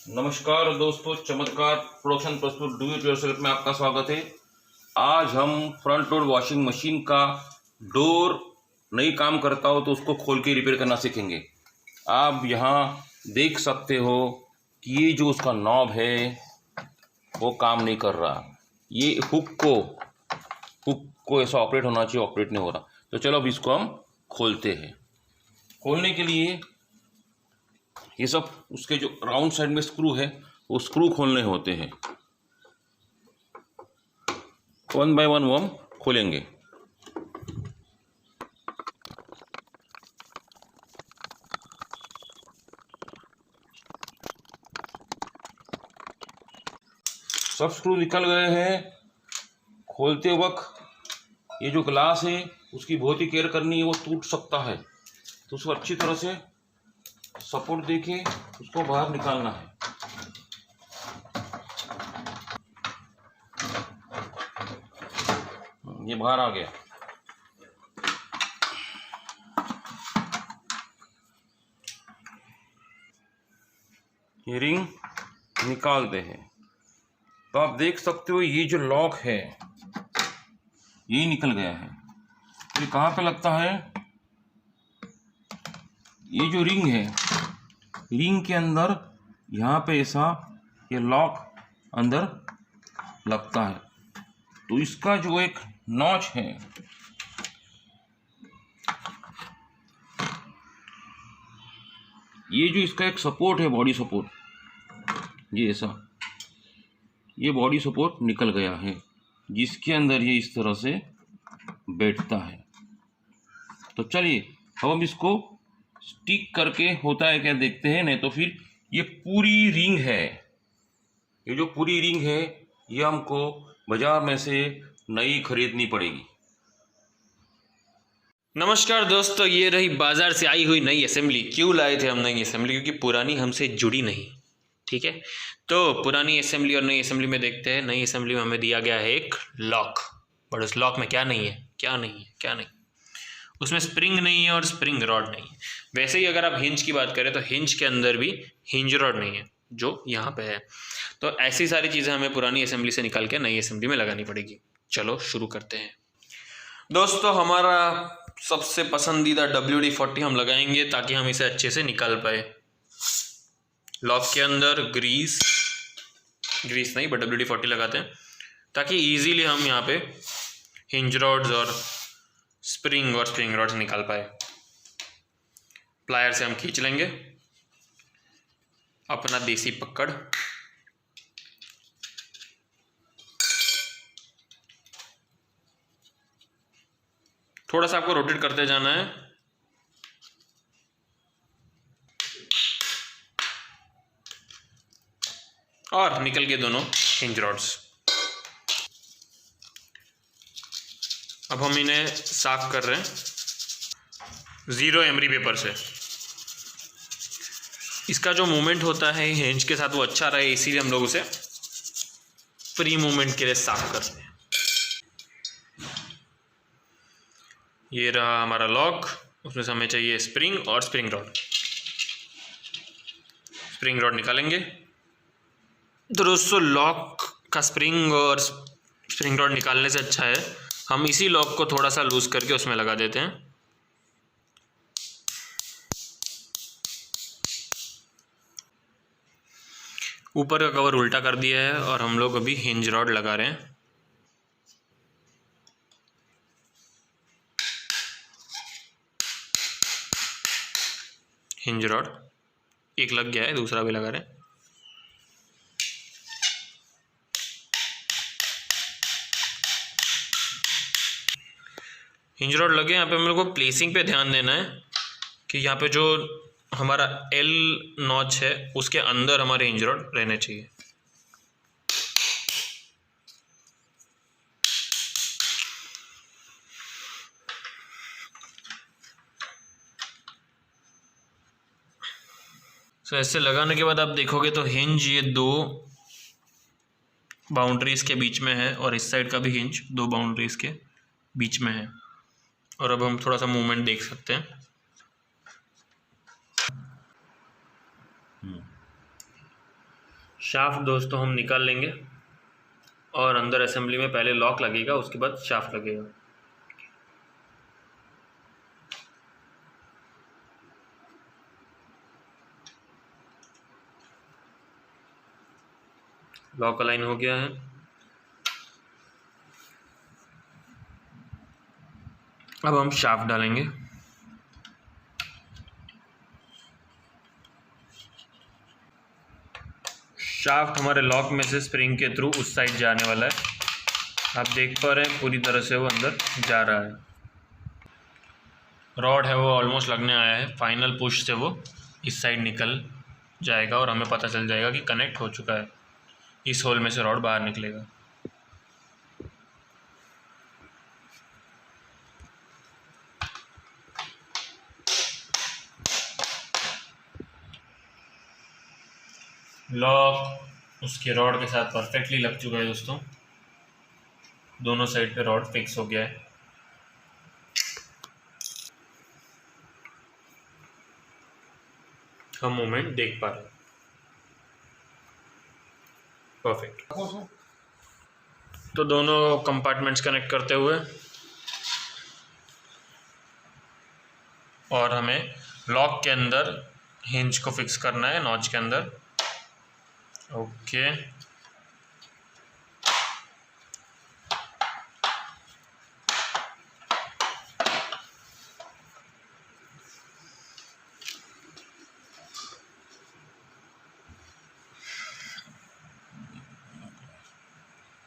नमस्कार दोस्तों, चमत्कार प्रोडक्शन प्रस्तुत डू इट योरसेल्फ में आपका स्वागत है। आज हम फ्रंट लोड वॉशिंग मशीन का डोर नहीं काम करता हो तो उसको खोल के रिपेयर करना सीखेंगे। आप यहाँ देख सकते हो कि ये जो उसका नॉब है वो काम नहीं कर रहा। ये हुक को ऐसा ऑपरेट होना चाहिए, ऑपरेट नहीं हो रहा। तो चलो अब इसको हम खोलते हैं। खोलने के लिए ये सब उसके जो राउंड साइड में स्क्रू है वो स्क्रू खोलने होते हैं। वन बाय वन वो हम खोलेंगे। सब स्क्रू निकल गए हैं। खोलते वक्त ये जो ग्लास है उसकी बहुत ही केयर करनी है, वो टूट सकता है, तो उसको अच्छी तरह से सपोर्ट देके उसको बाहर निकालना है। ये बाहर आ गया। ये रिंग निकालते हैं तो आप देख सकते हो ये जो लॉक है ये निकल गया है। ये कहाँ पे लगता है? ये जो रिंग है, रिंग के अंदर यहाँ पे ऐसा ये लॉक अंदर लगता है। तो इसका जो एक नॉच है, ये जो इसका एक सपोर्ट है, बॉडी सपोर्ट, ये ऐसा ये बॉडी सपोर्ट निकल गया है, जिसके अंदर ये इस तरह से बैठता है। तो चलिए अब हम इसको स्टिक करके होता है क्या देखते हैं। नहीं तो फिर ये पूरी रिंग है, ये जो पूरी रिंग है ये हमको बाजार में से नई खरीदनी पड़ेगी। नमस्कार दोस्तों, ये रही बाजार से आई हुई नई असेंबली। क्यों लाए थे हम नई असेंबली? क्योंकि पुरानी हमसे जुड़ी नहीं। ठीक है, तो पुरानी असेंबली और नई असेंबली में देखते हैं। नई असेंबली में हमें दिया गया है एक लॉक, बट उस लॉक में क्या नहीं है। उसमें स्प्रिंग नहीं है और स्प्रिंग रॉड नहीं है। वैसे ही अगर आप हिंज की बात करें तो हिंज के अंदर भी हिंज रॉड नहीं है जो यहाँ पे है। तो ऐसी सारी चीज़ें हमें पुरानी असेंबली से निकाल के नई असेंबली में लगानी पड़ेगी। चलो शुरू करते हैं दोस्तों। हमारा सबसे पसंदीदा WD-40 हम लगाएंगे ताकि हम इसे अच्छे से निकाल पाए। लॉक के अंदर ग्रीस नहीं बट WD-40 लगाते हैं ताकि इजीली हम यहाँ पे हिंज रॉड्स और स्प्रिंग रॉड्स निकाल पाए। प्लायर से हम खींच लेंगे अपना देसी पकड़। थोड़ा सा आपको रोटेट करते जाना है। और निकल गए दोनों हिंज रॉड्स। अब हम इन्हें साफ कर रहे हैं 0 एमरी पेपर से। इसका जो मूवमेंट होता है हिंज के साथ वो अच्छा रहे, इसीलिए हम लोग उसे फ्री मूवमेंट के लिए साफ कर रहे हैं। ये रहा हमारा लॉक, उसमें से हमें चाहिए स्प्रिंग और स्प्रिंग रॉड। स्प्रिंग रॉड निकालेंगे। तो दोस्तों लॉक का स्प्रिंग और स्प्रिंग रॉड निकालने से अच्छा है हम इसी लॉक को थोड़ा सा लूज करके उसमें लगा देते हैं। ऊपर का कवर उल्टा कर दिया है और हम लोग अभी हिंज रॉड लगा रहे हैं। हिंज रॉड एक लग गया है, दूसरा भी लगा रहे हैं। हिंज रॉड लगे। यहाँ पे हम लोग को प्लेसिंग पे ध्यान देना है कि यहाँ पे जो हमारा L नॉच है उसके अंदर हमारे हिंज रॉड रहने चाहिए। ऐसे लगाने के बाद आप देखोगे तो हिंज ये 2 बाउंड्रीज के बीच में है और इस साइड का भी हिंज 2 बाउंड्रीज के बीच में है। और अब हम थोड़ा सा मूवमेंट देख सकते हैं। शाफ्ट दोस्तों हम निकाल लेंगे और अंदर असेंबली में पहले लॉक लगेगा, उसके बाद शाफ्ट लगेगा। लॉक अलाइन हो गया है। अब हम शाफ्ट डालेंगे। शाफ्ट हमारे लॉक में से स्प्रिंग के थ्रू उस साइड जाने वाला है। आप देख पा रहे हैं पूरी तरह से वो अंदर जा रहा है। रॉड है वो ऑलमोस्ट लगने आया है। फाइनल पुश से वो इस साइड निकल जाएगा और हमें पता चल जाएगा कि कनेक्ट हो चुका है। इस होल में से रॉड बाहर निकलेगा। लॉक उसके रॉड के साथ परफेक्टली लग चुका है दोस्तों। दोनों साइड पे रॉड फिक्स हो गया है। हम मूवमेंट देख पा रहे हैं। परफेक्ट। तो दोनों कंपार्टमेंट्स कनेक्ट करते हुए और हमें लॉक के अंदर हिंज को फिक्स करना है, नॉच के अंदर। Okay,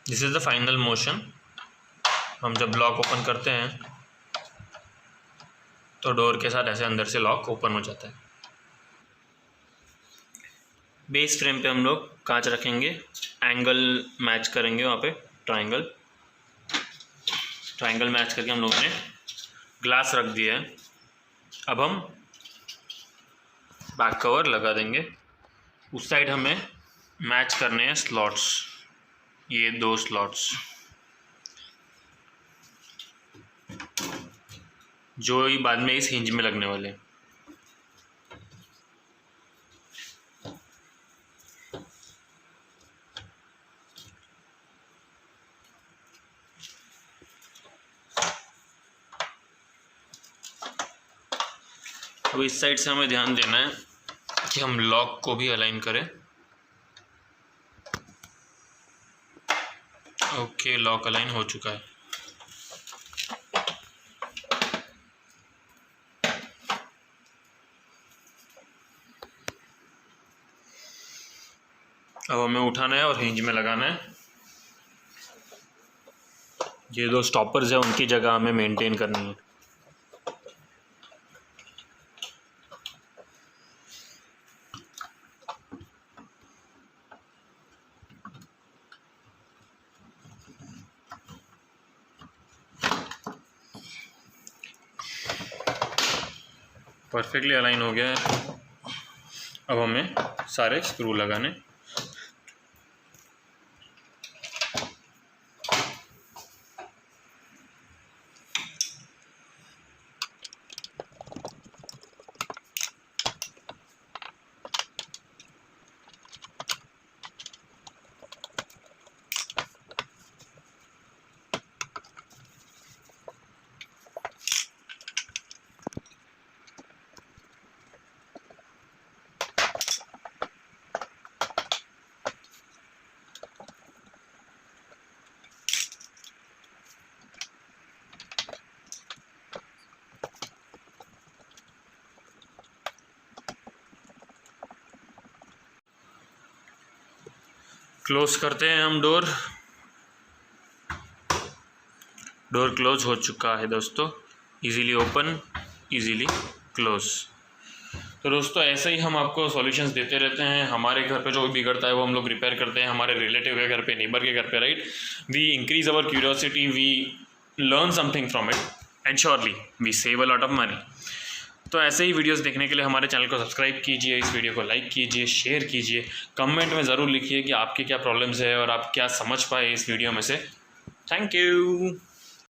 this is the final motion. हम जब लॉक ओपन करते हैं तो डोर के साथ ऐसे अंदर से लॉक ओपन हो जाता है। बेस फ्रेम पे हम लोग कांच रखेंगे, एंगल मैच करेंगे वहाँ पे, ट्रायंगल मैच करके हम लोगों ने ग्लास रख दिया है। अब हम बैक कवर लगा देंगे। उस साइड हमें मैच करने हैं स्लॉट्स, ये 2 स्लॉट्स जो ही बाद में इस हिंज में लगने वाले हैं। अब इस साइड से हमें ध्यान देना है कि हम लॉक को भी अलाइन करें। ओके, लॉक अलाइन हो चुका है। अब हमें उठाना है और हिंज में लगाना है। ये 2 स्टॉपर्स है, उनकी जगह हमें मेंटेन करनी है। परफेक्टली अलाइन हो गया है। अब हमें सारे स्क्रू लगाने। क्लोज करते हैं हम डोर क्लोज हो चुका है दोस्तों। Easily open, easily close. तो दोस्तों ऐसे ही हम आपको सॉल्यूशंस देते रहते हैं। हमारे घर पे जो भी बिगड़ता है वो हम लोग रिपेयर करते हैं, हमारे रिलेटिव के घर पे, नेबर के घर पे, right. We increase our curiosity, we learn something from it and surely we save a lot of money. तो ऐसे ही वीडियोस देखने के लिए हमारे चैनल को सब्सक्राइब कीजिए, इस वीडियो को लाइक कीजिए, शेयर कीजिए, कमेंट में ज़रूर लिखिए कि आपके क्या प्रॉब्लम्स है और आप क्या समझ पाए इस वीडियो में से। Thank you.